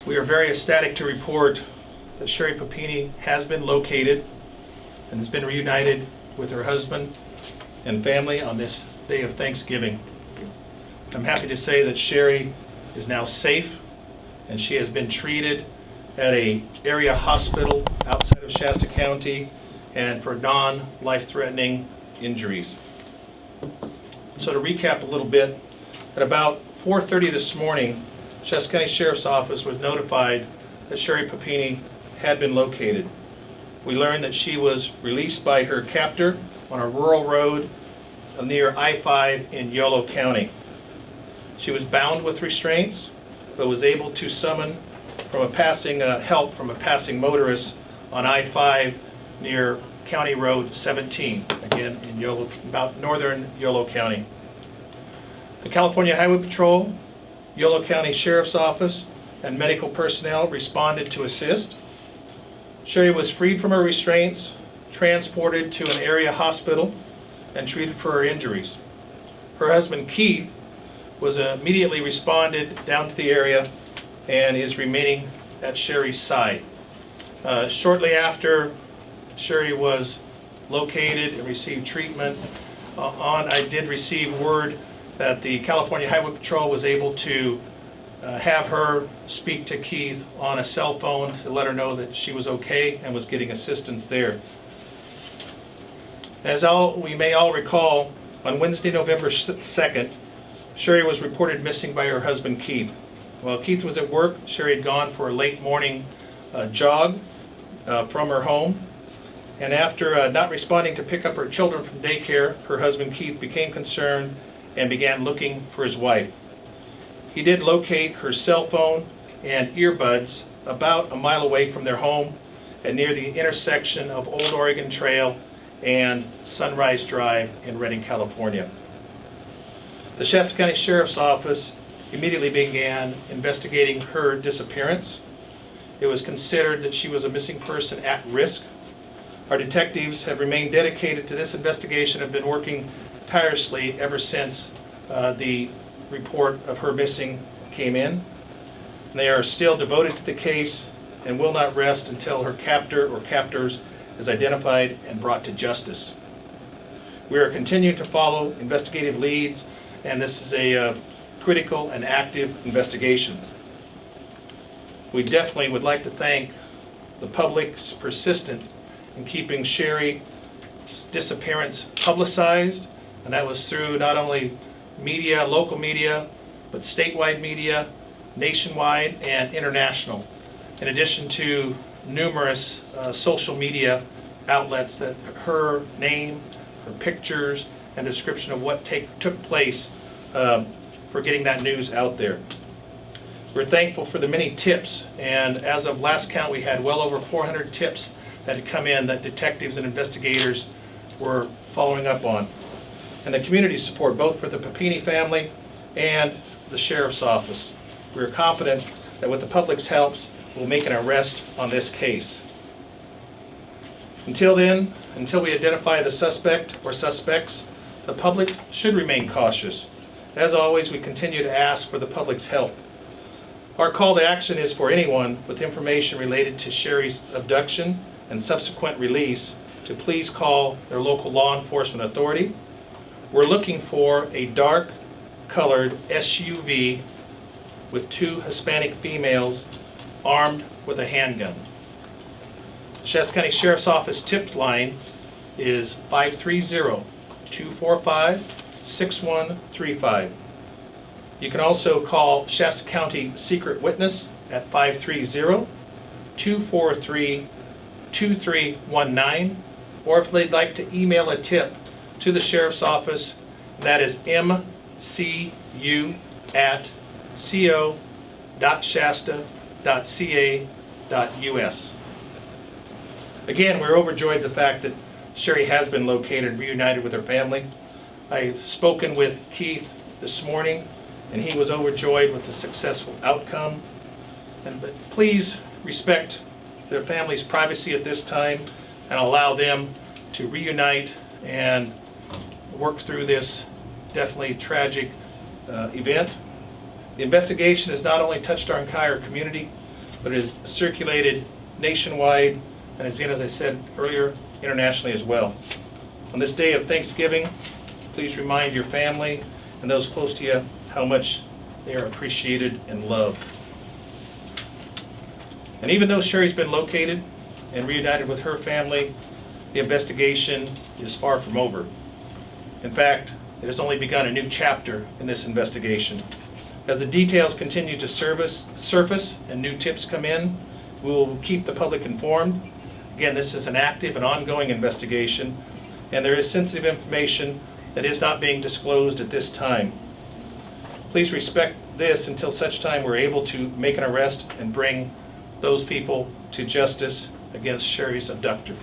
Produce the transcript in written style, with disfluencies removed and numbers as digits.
We are very ecstatic to report that Sherri Papini has been located and has been reunited with her husband and family on this day of Thanksgiving. I'm happy to say that Sherri is now safe and she has been treated at an area hospital outside of Shasta County and for non-life-threatening injuries. So to recap a little bit, at about 4:30 this morning, Shasta County Sheriff's Office was notified that Sherri Papini had been located. We learned that she was released by her captor on a rural road near I-5 in Yolo County. She was bound with restraints, but was able to summon from a passing help from a passing motorist on I-5 near County Road 17, again in about Northern Yolo County. The California Highway Patrol, Yolo County Sheriff's Office, and medical personnel responded to assist. Sherri was freed from her restraints, transported to an area hospital, and treated for her injuries. Her husband Keith was immediately responded down to the area and is remaining at Sherri's side. Shortly after Sherri was located and received treatment, I did receive word that the California Highway Patrol was able to have her speak to Keith on a cell phone to let her know that she was okay and was getting assistance there. As we may all recall, on Wednesday, November 2nd, Sherri was reported missing by her husband Keith. While Keith was at work, Sherri had gone for a late morning jog from her home. And after not responding to pick up her children from daycare, her husband Keith became concerned and began looking for his wife. He did locate her cell phone and earbuds about a mile away from their home and near the intersection of Old Oregon Trail and Sunrise Drive in Redding, California. The Shasta County Sheriff's Office immediately began investigating her disappearance. It was considered that she was a missing person at risk. Our detectives have remained dedicated to this investigation and have been working tirelessly ever since the report of her missing came in. And they are still devoted to the case and will not rest until her captor or captors is identified and brought to justice. We are continuing to follow investigative leads, and this is a critical and active investigation. We definitely would like to thank the public's persistence in keeping Sherri's disappearance publicized, and that was through not only media, local media, but statewide media, nationwide and international, in addition to numerous social media outlets that her name, her pictures, and description of what took place for getting that news out there. We're thankful for the many tips, and as of last count, we had well over 400 tips that had come in that detectives and investigators were following up on. And the community support both for the Papini family and the Sheriff's Office. We are confident that with the public's help, we'll make an arrest on this case. Until then, until we identify the suspect or suspects, the public should remain cautious. As always, we continue to ask for the public's help. Our call to action is for anyone with information related to Sherri's abduction and subsequent release to please call their local law enforcement authority. We're looking for a dark-colored SUV with 2 Hispanic females armed with a handgun. The Shasta County Sheriff's Office tip line is 530-245-6135. You can also call Shasta County Secret Witness at 530-243-2319, or if they'd like to email a tip to the Sheriff's Office, that is mcu@co.shasta.ca.us. Again, we're overjoyed the fact that Sherri has been located and reunited with her family. I've spoken with Keith this morning, and he was overjoyed with the successful outcome. But please respect their family's privacy at this time and allow them to reunite and work through this definitely tragic event. The investigation has not only touched our entire community, but it is circulated nationwide and, again, as I said earlier, internationally as well. On this day of Thanksgiving, please remind your family and those close to you how much they are appreciated and loved. And even though Sherri's been located and reunited with her family, the investigation is far from over. In fact, it has only begun a new chapter in this investigation. As the details continue to surface and new tips come in, we will keep the public informed. Again, this is an active and ongoing investigation, and there is sensitive information that is not being disclosed at this time. Please respect this until such time we're able to make an arrest and bring those people to justice against Sherri's abductor.